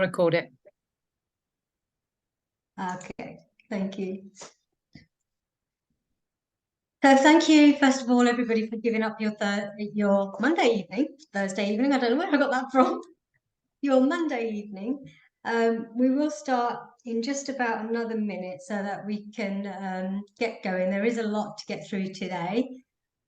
I'll record it. Okay, thank you. So thank you, first of all, everybody, for giving up your Monday evening, Thursday evening. I don't know where I got that from. Your Monday evening. We will start in just about another minute so that we can get going. There is a lot to get through today.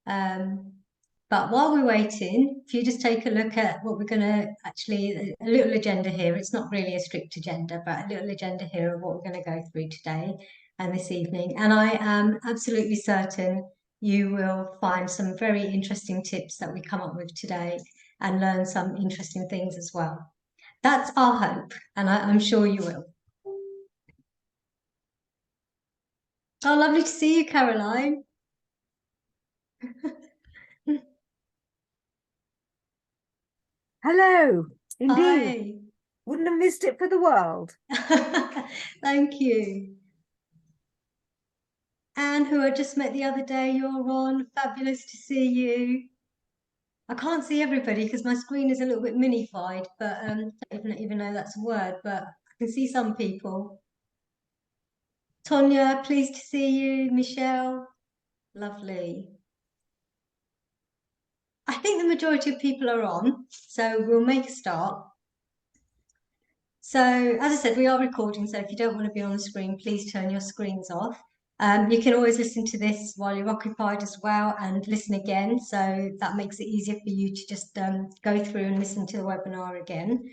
But while we're waiting, if you just take a look at what we're going to actually, a little agenda here. It's not really a strict agenda, but a little agenda here of what we're going to go through today and this evening. And I am absolutely certain you will find some very interesting tips that we come up with today and learn some interesting things as well. That's our hope, and I'm sure you will. Oh, lovely to see you, Caroline. Hello, indeed. Hi. Wouldn't have missed it for the world. Thank you. Anne, who I just met the other day, you're on. Fabulous to see you. I can't see everybody because my screen is a little bit minified, but I don't even know that's a word, but I can see some people. Tonya, pleased to see you. Michelle, lovely. I think the majority of people are on, so we'll make a start. So, as I said, we are recording, so if you don't want to be on the screen, please turn your screens off. You can always listen to this while you're occupied as well and listen again, so that makes it easier for you to just go through and listen to the webinar again.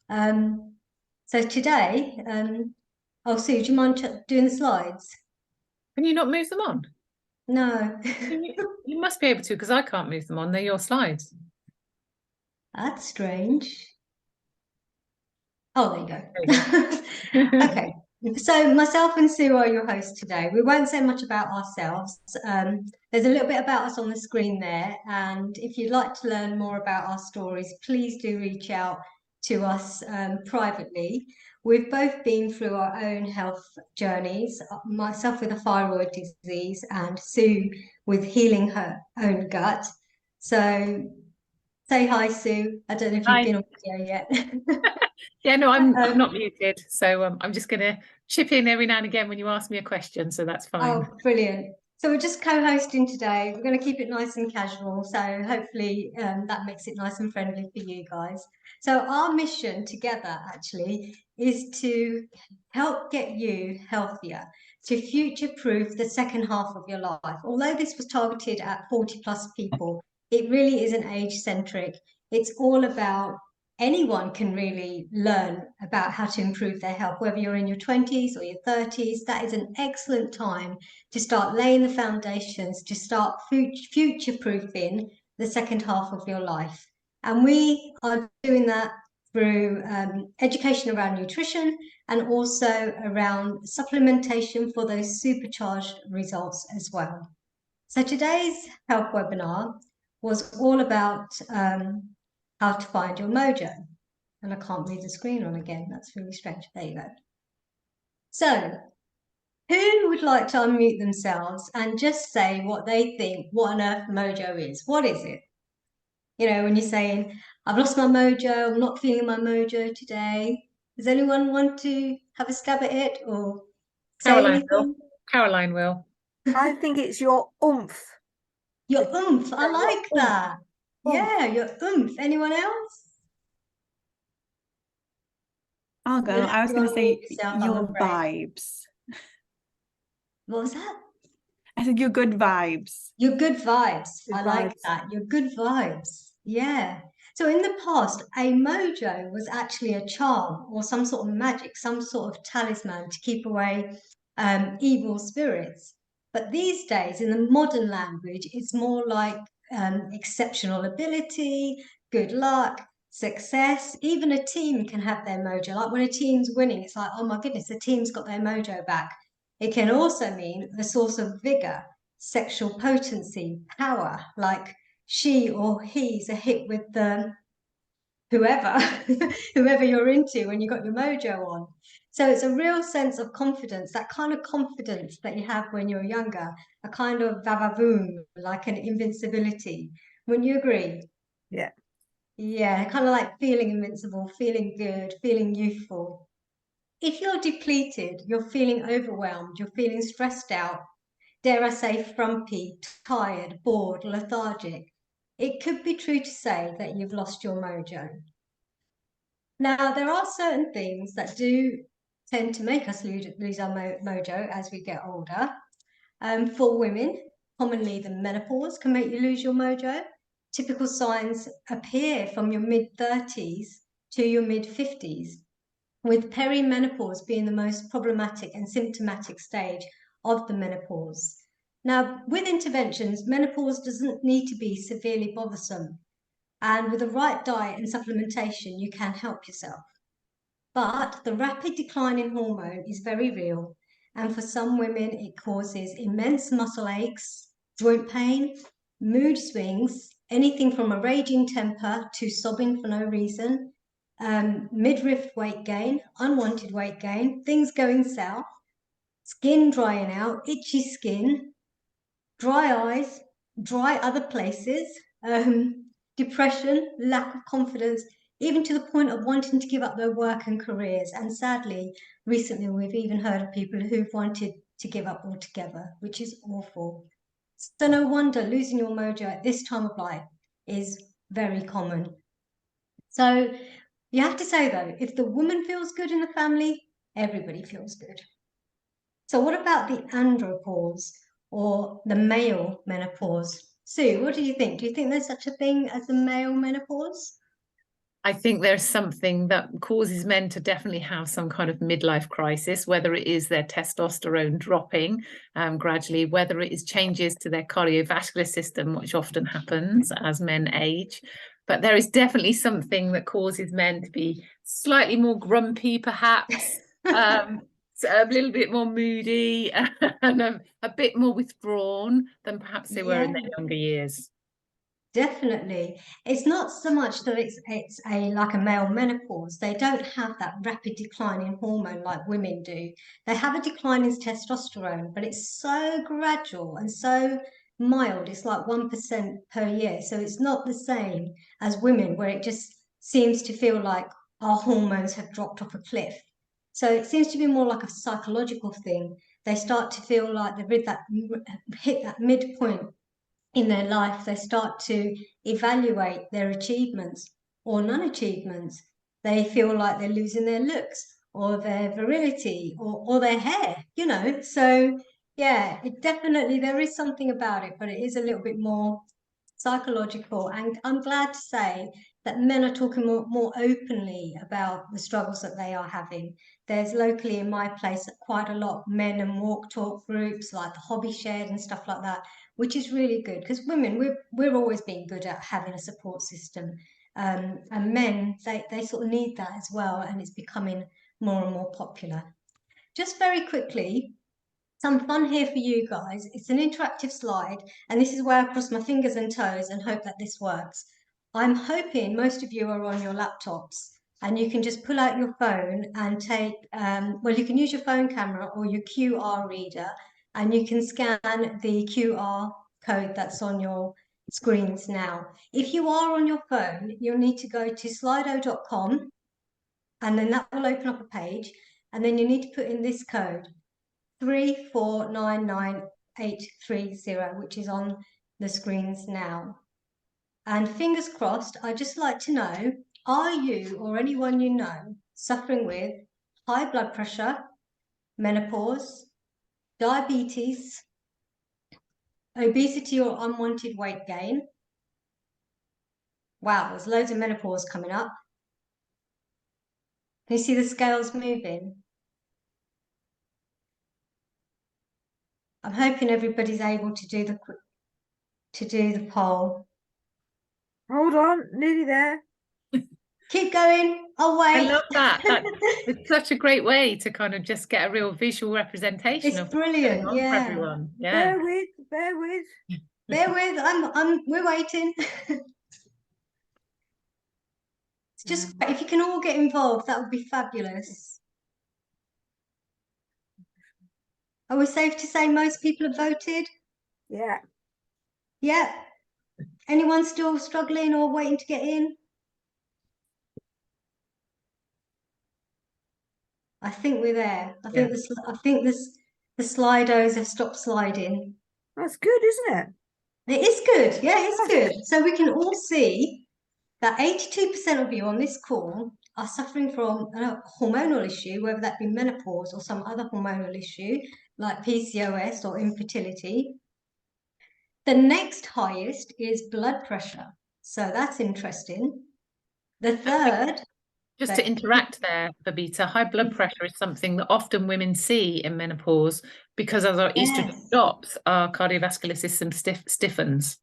So today, oh, Sue, do you mind doing the slides? Can you not move them on? No. You must be able to, because I can't move them on. They're your slides. That's strange. Oh, there you go. Okay, so myself and Sue are your hosts today. We won't say much about ourselves. There's a little bit about us on the screen there, and if you'd like to learn more about our stories, please do reach out to us privately. We've both been through our own health journeys, myself with a thyroid disease and Sue with healing her own gut. So say hi, Sue. I don't know if you've been on video yet. Yeah, no, I'm not muted, so I'm just going to chip in every now and again when you ask me a question, so that's fine. Oh, brilliant. So we're just co-hosting today. We're going to keep it nice and casual, so hopefully that makes it nice and friendly for you guys. So our mission together actually is to help get you healthier, to future-proof the second half of your life. Although this was targeted at 40 plus people, it really isn't age-centric. It's all about anyone can really learn about how to improve their health, whether you're in your 20s or your 30s. That is an excellent time to start laying the foundations, to start future-proofing the second half of your life. And we are doing that through education around nutrition and also around supplementation for those supercharged results as well. So today's health webinar was all about how to find your mojo. And I can't leave the screen on again. That's really strange. There you go. So who would like to unmute themselves and just say what they think, what on earth mojo is? What is it? You know, when you're saying, I've lost my mojo, I'm not feeling my mojo today. Does anyone want to have a stab at it or say anything? Caroline will. I think it's your oomph. Your oomph. I like that. Yeah, your oomph. Anyone else? I'll go. I was going to say your vibes. What was that? I said your good vibes. Your good vibes. Good I like vibes. that. Your good vibes. Yeah. So in the past, a mojo was actually a charm or some sort of magic, some sort of talisman to keep away evil spirits. But these days, in the modern language, it's more like exceptional ability, good luck, success. Even a team can have their mojo. Like when a team's winning, it's like, oh my goodness, the team's got their mojo back. It can also mean a source of vigor, sexual potency, power, like she or he's a hit with the whoever, whoever you're into when you got your mojo on. So it's a real sense of confidence, that kind of confidence that you have when you're younger, a kind of va-va-voom, like an invincibility. Wouldn't you agree? Yeah. Yeah, kind of like feeling invincible, feeling good, feeling youthful. If you're depleted, you're feeling overwhelmed, you're feeling stressed out, dare I say frumpy, tired, bored, lethargic, it could be true to say that you've lost your mojo. Now, there are certain things that do tend to make us lose our mojo as we get older. For women, commonly the menopause can make you lose your mojo. Typical signs appear from your mid-30s to your mid-50s, with perimenopause being the most problematic and symptomatic stage of the menopause. Now, with interventions, menopause doesn't need to be severely bothersome, and with the right diet and supplementation, you can help yourself. But the rapid decline in hormone is very real, and for some women, it causes immense muscle aches, joint pain, mood swings, anything from a raging temper to sobbing for no reason, midriff weight gain, unwanted weight gain, things going south, skin drying out, itchy skin, dry eyes, dry other places, depression, lack of confidence, even to the point of wanting to give up their work and careers. And sadly, recently we've even heard of people who've wanted to give up altogether, which is awful. So no wonder losing your mojo at this time of life is very common. So you have to say though, if the woman feels good in the family, everybody feels good. So what about the andropause or the male menopause? Sue, what do you think? Do you think there's such a thing as the male menopause? I think there's something that causes men to definitely have some kind of midlife crisis, whether it is their testosterone dropping gradually, whether it is changes to their cardiovascular system, which often happens as men age. But there is definitely something that causes men to be slightly more grumpy, perhaps, so a little bit more moody, and a bit more withdrawn than perhaps they were in their younger years. Definitely. It's not so much that it's a like a male menopause. They don't have that rapid decline in hormone like women do. They have a decline in testosterone, but it's so gradual and so mild. It's like 1% per year. So it's not the same as women, where it just seems to feel like our hormones have dropped off a cliff. So it seems to be more like a psychological thing. They start to feel like they've hit that midpoint in their life. They start to evaluate their achievements or non-achievements. They feel like they're losing their looks or their virility or their hair, you know. So yeah, it definitely, there is something about it, but it is a little bit more psychological. And I'm glad to say that men are talking more openly about the struggles that they are having. There's locally in my place quite a lot of men and walk talk groups like the Hobby Shed and stuff like that, which is really good because women, we're always been good at having a support system. And men, they sort of need that as well, and it's becoming more and more popular. Just very quickly, some fun here for you guys. It's an interactive slide, and this is where I cross my fingers and toes and hope that this works. I'm hoping most of you are on your laptops, and you can just pull out your phone and take, well, you can use your phone camera or your QR reader, and you can scan the QR code that's on your screens now. If you are on your phone, you'll need to go to slido.com, and then that will open up a page, and then you need to put in this code, 3499830, which is on the screens now. And fingers crossed, I'd just like to know, are you or anyone you know suffering with high blood pressure, menopause, diabetes, obesity or unwanted weight gain? Wow, there's loads of menopause coming up. Can you see the scales moving? I'm hoping everybody's able to do the poll. Hold on, nearly there. Keep going. I'll wait. I love that. It's such a great way to kind of just get a real visual representation It's of brilliant, what's going on for yeah. everyone. Yeah. Bear with, bear with. Bear with, we're waiting. It's just, if you can all get involved, that would be fabulous. Are we safe to say most people have voted? Yeah. Yeah. Anyone still struggling or waiting to get in? I think we're there. I Yeah. think the Slidos have stopped sliding. That's good, isn't it? It is good. Yeah, it's Yes. good. So we can all see that 82% of you on this call are suffering from a hormonal issue, whether that be menopause or some other hormonal issue like PCOS or infertility. The next highest is blood pressure. So that's interesting. The third, Just to interact there, Babita, high blood pressure is something that often women see in menopause because as our estrogen yes, drops, our cardiovascular system stiffens.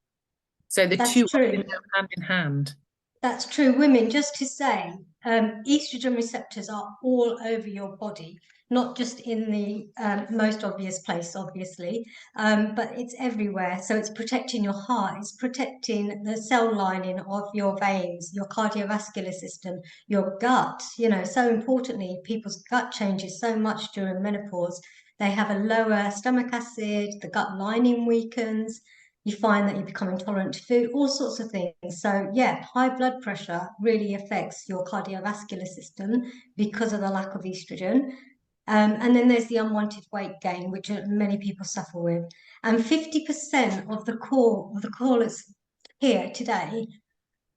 So the that's two true. often go hand in hand. That's true. Women, just to say, estrogen receptors are all over your body, not just in the most obvious place, obviously, but it's everywhere. So it's protecting your heart, it's protecting the cell lining of your veins, your cardiovascular system, your gut. You know, so importantly, people's gut changes so much during menopause. They have a lower stomach acid, the gut lining weakens, you find that you become intolerant to food, all sorts of things. So yeah, high blood pressure really affects your cardiovascular system because of the lack of estrogen. And then there's the unwanted weight gain, which many people suffer with. And 50% of the callers here today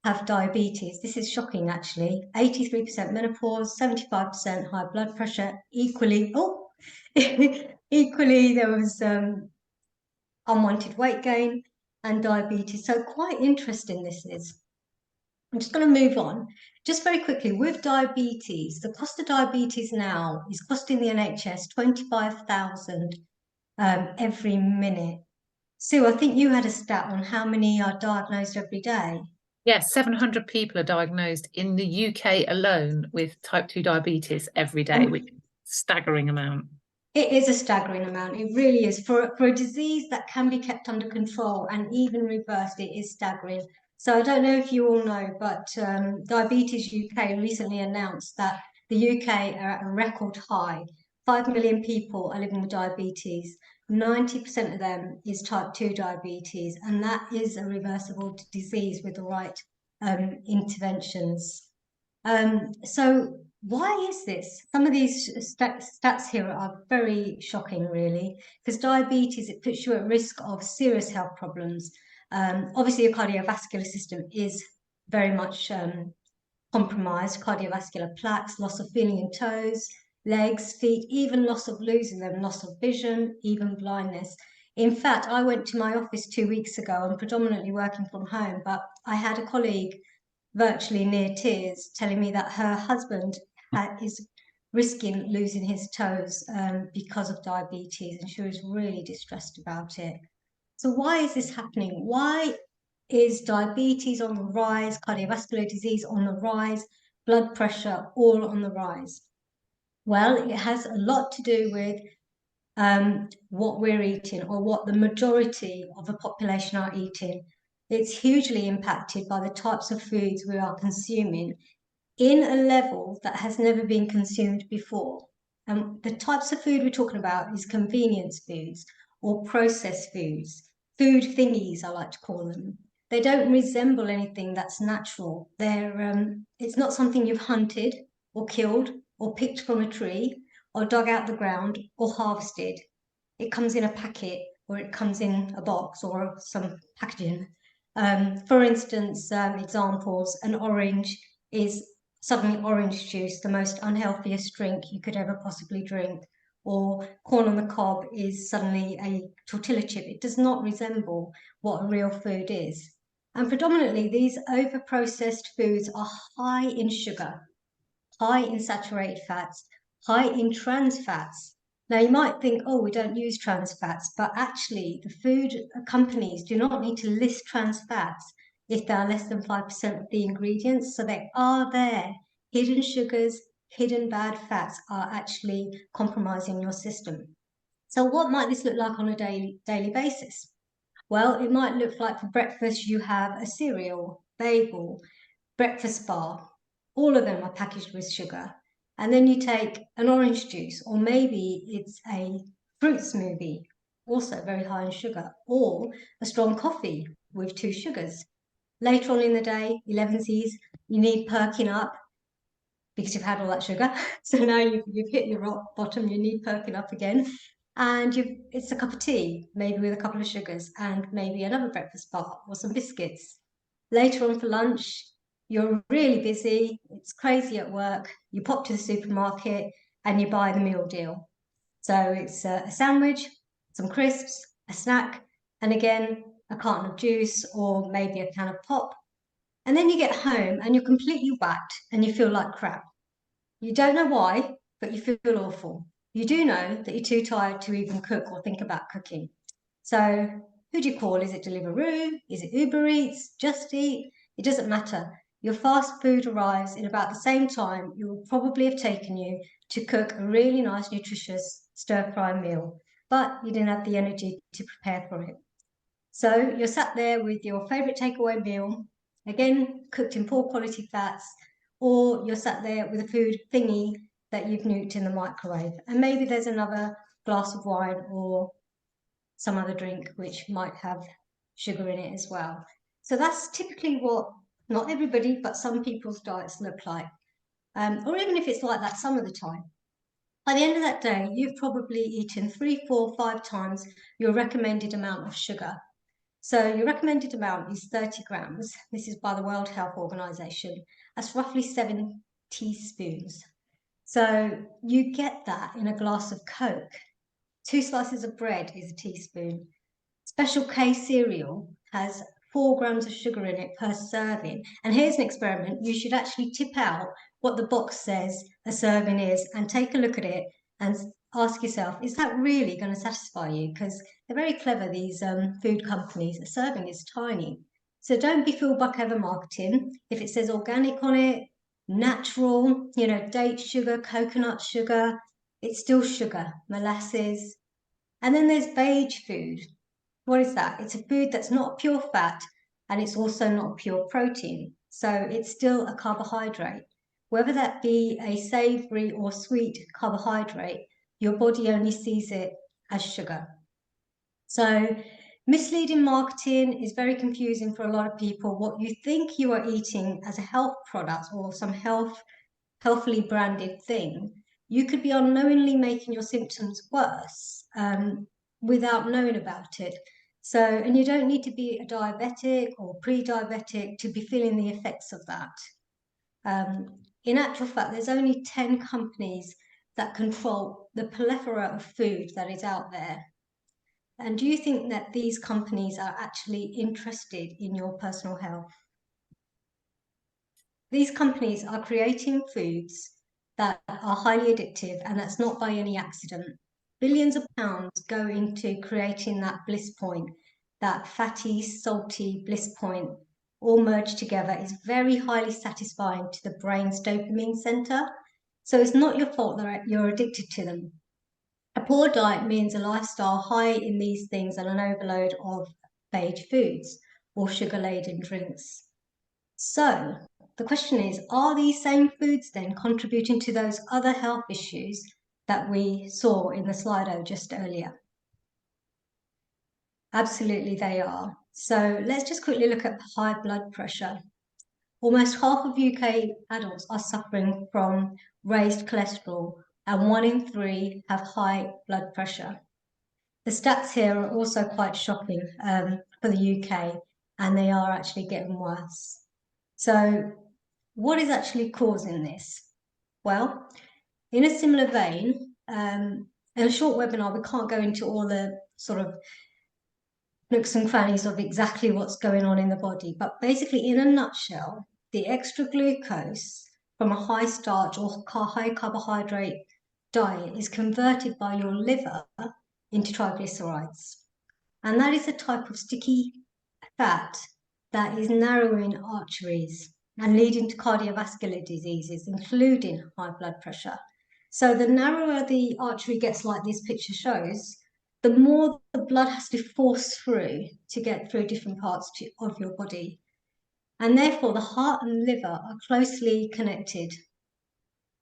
have diabetes. This is shocking, actually. 83% menopause, 75% high blood pressure. Equally, equally there was unwanted weight gain, and diabetes. So quite interesting this is. I'm just going to move on. Just very quickly, with diabetes, the cost of diabetes now is costing the NHS 25,000 every minute. Sue, I think you had a stat on how many are diagnosed every day. Yes, 700 people are diagnosed in the UK alone with type 2 diabetes every day, which is a staggering amount. It is a staggering amount. It really is. For a disease that can be kept under control and even reversed, it is staggering. So I don't know if you all know, but Diabetes UK recently announced that the UK are at a record high. 5 million people are living with diabetes. 90% of them is type 2 diabetes, and that is a reversible disease with the right interventions. So why is this? Some of these stats here are very shocking, really, because diabetes, it puts you at risk of serious health problems. Obviously, your cardiovascular system is very much compromised, cardiovascular plaques, loss of feeling in toes, legs, feet, even loss of losing them, loss of vision, even blindness. In fact, I went to my office 2 weeks ago. I'm predominantly working from home, but I had a colleague virtually near tears, telling me that her husband is risking losing his toes because of diabetes, and she was really distressed about it. So why is this happening? Why is diabetes on the rise, cardiovascular disease on the rise, blood pressure all on the rise? Well, it has a lot to do with what we're eating, or what the majority of the population are eating. It's hugely impacted by the types of foods we are consuming in a level that has never been consumed before. And the types of food we're talking about is convenience foods or processed foods, food thingies, I like to call them. They don't resemble anything that's natural. It's not something you've hunted or killed or picked from a tree or dug out the ground or harvested. It comes in a packet, or it comes in a box or some packaging. For instance, examples, an orange is suddenly orange juice, the most unhealthiest drink you could ever possibly drink. Or corn on the cob is suddenly a tortilla chip. It does not resemble what a real food is. And predominantly, these over-processed foods are high in sugar, high in saturated fats, high in trans fats. Now, you might think, oh, we don't use trans fats, but actually, the food companies do not need to list trans fats if they are less than 5% of the ingredients. So they are there. Hidden sugars, hidden bad fats are actually compromising your system. So, what might this look like on a daily basis? Well, it might look like for breakfast, you have a cereal, bagel, breakfast bar. All of them are packaged with sugar. And then you take an orange juice, or maybe it's a fruit smoothie, also very high in sugar, or a strong coffee with 2 sugars. Later on in the day, 11sies, you need perking up. because you've had all that sugar. So now you've hit your rock bottom, your knee perking up again, and it's a cup of tea, maybe with a couple of sugars, and maybe another breakfast bar or some biscuits. Later on for lunch, you're really busy, it's crazy at work, you pop to the supermarket and you buy the meal deal. So it's a sandwich, some crisps, a snack, and again, a carton of juice or maybe a can of pop. And then you get home and you're completely whacked and you feel like crap. You don't know why, but you feel awful. You do know that you're too tired to even cook or think about cooking. So who do you call? Is it Deliveroo? Is it Uber Eats? Just Eat? It doesn't matter. Your fast food arrives in about the same time it will probably have taken you to cook a really nice, nutritious stir-fry meal, but you didn't have the energy to prepare for it. So you're sat there with your favourite takeaway meal, again, cooked in poor quality fats, or you're sat there with a food thingy that you've nuked in the microwave. And maybe there's another glass of wine or some other drink which might have sugar in it as well. So that's typically what, not everybody, but some people's diets look like. Or even if it's like that some of the time. By the end of that day, you've probably eaten 3, 4, 5 times your recommended amount of sugar. So your recommended amount is 30 grams. This is by the World Health Organization. That's roughly 7 teaspoons. So you get that in a glass of Coke. 2 slices of bread is a teaspoon. Special K cereal has 4 grams of sugar in it per serving. And here's an experiment. You should actually tip out what the box says a serving is and take a look at it and ask yourself, is that really going to satisfy you? Because they're very clever, these food companies. A serving is tiny. So don't be fooled by clever marketing. If it says organic on it, natural, date sugar, coconut sugar, it's still sugar, molasses. And then there's beige food. What is that? It's a food that's not pure fat and it's also not pure protein. So it's still a carbohydrate. Whether that be a savory or sweet carbohydrate, your body only sees it as sugar. So misleading marketing is very confusing for a lot of people. What you think you are eating as a health product or some healthily branded thing, you could be unknowingly making your symptoms worse without knowing about it. So, and you don't need to be a diabetic or pre-diabetic to be feeling the effects of that. In actual fact, there's only 10 companies that control the plethora of food that is out there. And do you think that these companies are actually interested in your personal health? These companies are creating foods that are highly addictive, and that's not by any accident. Billions of pounds go into creating that bliss point, that fatty, salty bliss point, all merged together is very highly satisfying to the brain's dopamine center. So it's not your fault that you're addicted to them. A poor diet means a lifestyle high in these things and an overload of beige foods or sugar-laden drinks. So the question is, are these same foods then contributing to those other health issues that we saw in the Slido just earlier? Absolutely they are. So let's just quickly look at high blood pressure. Almost half of UK adults are suffering from raised cholesterol and 1 in 3 have high blood pressure. The stats here are also quite shocking for the UK, and they are actually getting worse. So what is actually causing this? Well, in a similar vein, in a short webinar, we can't go into all the sort of nooks and crannies of exactly what's going on in the body, but basically, in a nutshell, the extra glucose from a high starch or high carbohydrate diet is converted by your liver into triglycerides. And that is a type of sticky fat that is narrowing arteries and leading to cardiovascular diseases, including high blood pressure. So the narrower the artery gets, like this picture shows, the more the blood has to force through to get through different parts of your body. And therefore, the heart and liver are closely connected.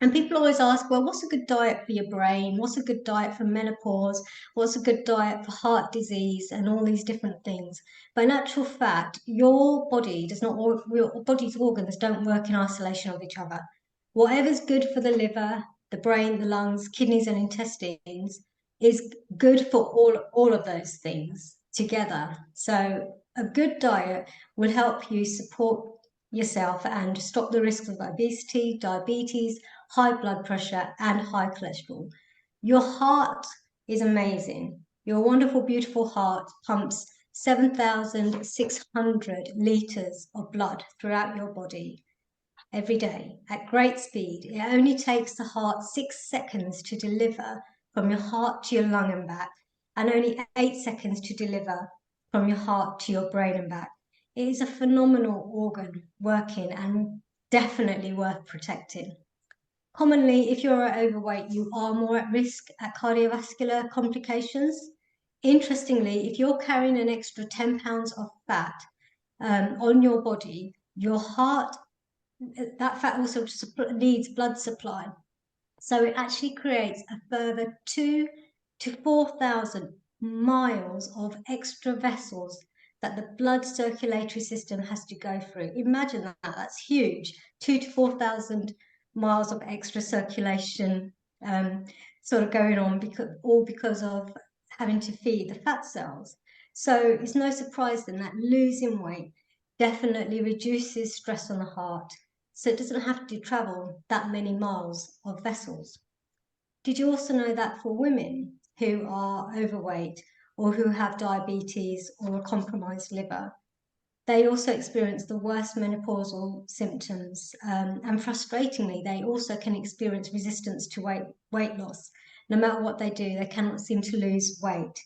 And people always ask, well, what's a good diet for your brain? What's a good diet for menopause? What's a good diet for heart disease and all these different things? But in actual fact, your body does not, your body's organs don't work in isolation of each other. Whatever's good for the liver, the brain, the lungs, kidneys, and intestines is good for all of those things together. So a good diet will help you support yourself and stop the risks of obesity, diabetes, high blood pressure, and high cholesterol. Your heart is amazing. Your wonderful, beautiful heart pumps 7,600 litres of blood throughout your body every day at great speed. It only takes the heart 6 seconds to deliver from your heart to your lung and back, and only 8 seconds to deliver from your heart to your brain and back. It is a phenomenal organ working and definitely worth protecting. Commonly, if you're overweight, you are more at risk at cardiovascular complications. Interestingly, if you're carrying an extra 10 pounds of fat on your body, your heart, that fat also needs blood supply. So it actually creates a further 2,000 to 4,000 miles of extra vessels that the blood circulatory system has to go through. Imagine that, that's huge. 2,000 to 4,000 miles of extra circulation sort of going on because of having to feed the fat cells. So it's no surprise then that losing weight definitely reduces stress on the heart, so it doesn't have to travel that many miles of vessels. Did you also know that for women who are overweight or who have diabetes or a compromised liver, they also experience the worst menopausal symptoms, and frustratingly, they also can experience resistance to weight loss. No matter what they do, they cannot seem to lose weight.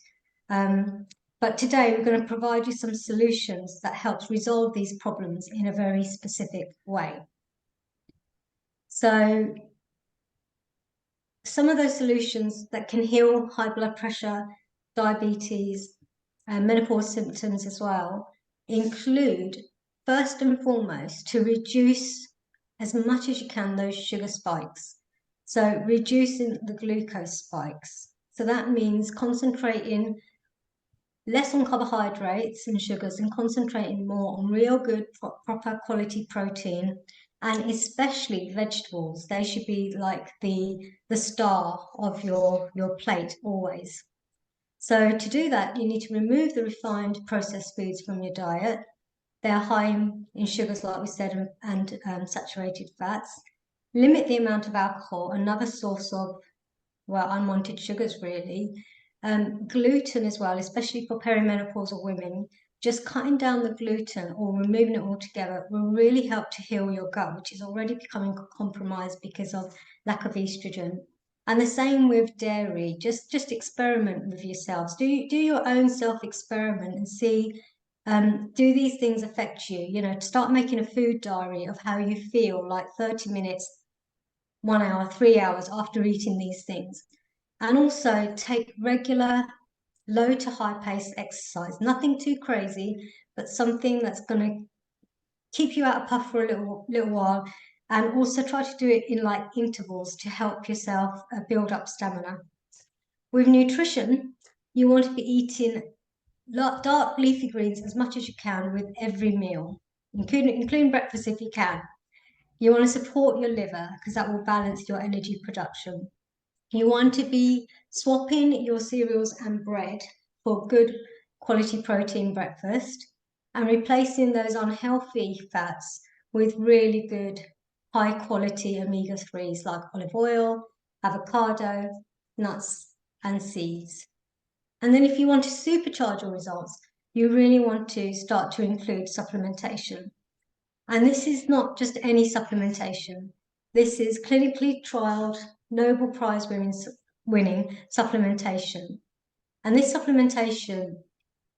But today we're going to provide you some solutions that helps resolve these problems in a very specific way. So some of those solutions that can heal high blood pressure, diabetes, and menopause symptoms as well include, first and foremost, to reduce as much as you can those sugar spikes. So reducing the glucose spikes. So that means concentrating less on carbohydrates and sugars and concentrating more on real good, proper quality protein, and especially vegetables. They should be like the star of your plate always. So to do that, you need to remove the refined processed foods from your diet. They're high in sugars, like we said, and saturated fats. Limit the amount of alcohol, another source of, well, unwanted sugars really. Gluten as well, especially for perimenopausal women, just cutting down the gluten or removing it altogether will really help to heal your gut, which is already becoming compromised because of lack of estrogen. And the same with dairy. Just experiment with yourselves. Do your own self-experiment and see, do these things affect you? You know, start making a food diary of how you feel, like 30 minutes, 1 hour, 3 hours after eating these things. And also take regular low to high pace exercise, nothing too crazy, but something that's going to keep you out of puff for a little while, and also try to do it in like intervals to help yourself build up stamina. With nutrition, you want to be eating dark leafy greens as much as you can with every meal, including breakfast if you can. You want to support your liver because that will balance your energy production. You want to be swapping your cereals and bread for good quality protein breakfast and replacing those unhealthy fats with really good high quality omega-3s like olive oil, avocado, nuts, and seeds. And then if you want to supercharge your results, you really want to start to include supplementation. And this is not just any supplementation. This is clinically trialed, Nobel Prize winning supplementation. And this supplementation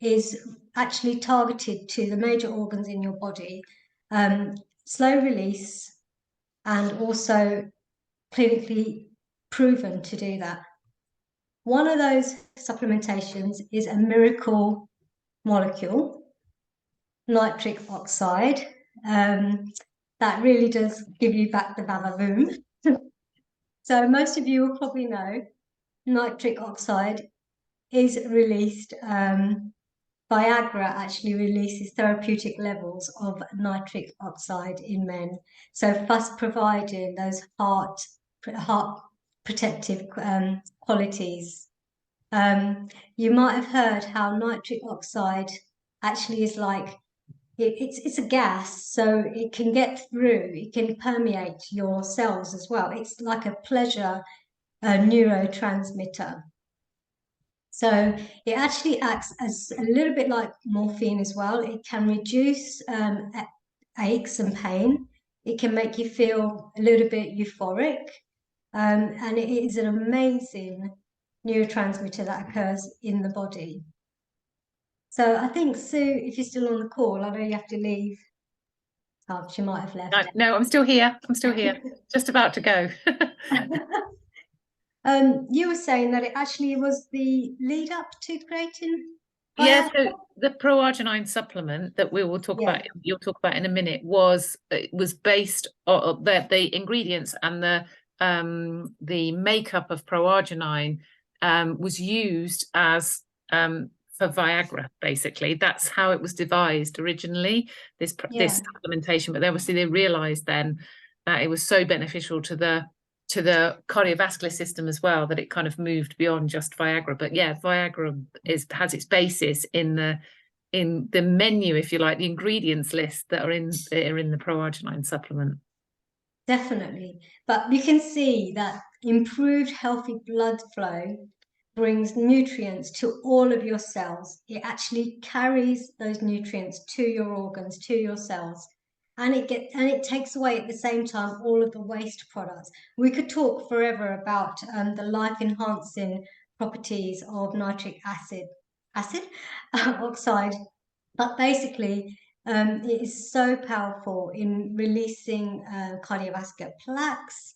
is actually targeted to the major organs in your body, slow release, and also clinically proven to do that. One of those supplementations is a miracle molecule, nitric oxide. That really does give you back the va-va-voom. So most of you will probably know nitric oxide is released by Viagra actually releases therapeutic levels of nitric oxide in men, so thus providing those heart protective qualities. You might have heard how nitric oxide actually is like it's a gas, so it can get through, it can permeate your cells as well. It's like a pleasure neurotransmitter. So it actually acts as a little bit like morphine as well. It can reduce aches and pain. It can make you feel a little bit euphoric. And it is an amazing neurotransmitter that occurs in the body. So I think, Sue, if you're still on the call, I know you have to leave. Oh, she might have left. No, I'm still here. I'm still here. Just about to go. You were saying that it actually was the lead up to creating. Yeah, so the pro-arginine supplement that we will talk Yeah. about, you'll talk about in a minute, was based on the ingredients and the makeup of pro-arginine was used as for Viagra, basically. That's how it was devised originally, this supplementation. But obviously they realized then that it was so beneficial to the cardiovascular system as well, that it kind of moved beyond just Viagra. But yeah, Viagra has its basis in the menu, if you like, the ingredients list that are in the pro-arginine supplement. Definitely. But you can see that improved healthy blood flow brings nutrients to all of your cells. It actually carries those nutrients to your organs, to your cells. And it takes away at the same time all of the waste products. We could talk forever about the life-enhancing properties of nitric oxide, but basically it is so powerful in releasing cardiovascular plaques.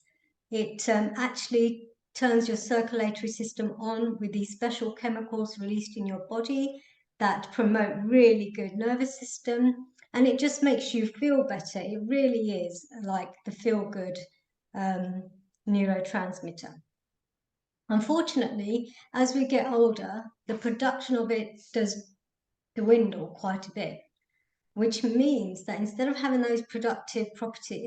It actually turns your circulatory system on with these special chemicals released in your body that promote really good nervous system, and it just makes you feel better. It really is like the feel-good neurotransmitter. Unfortunately, as we get older, the production of it does dwindle quite a bit, which means that instead of having those productive properties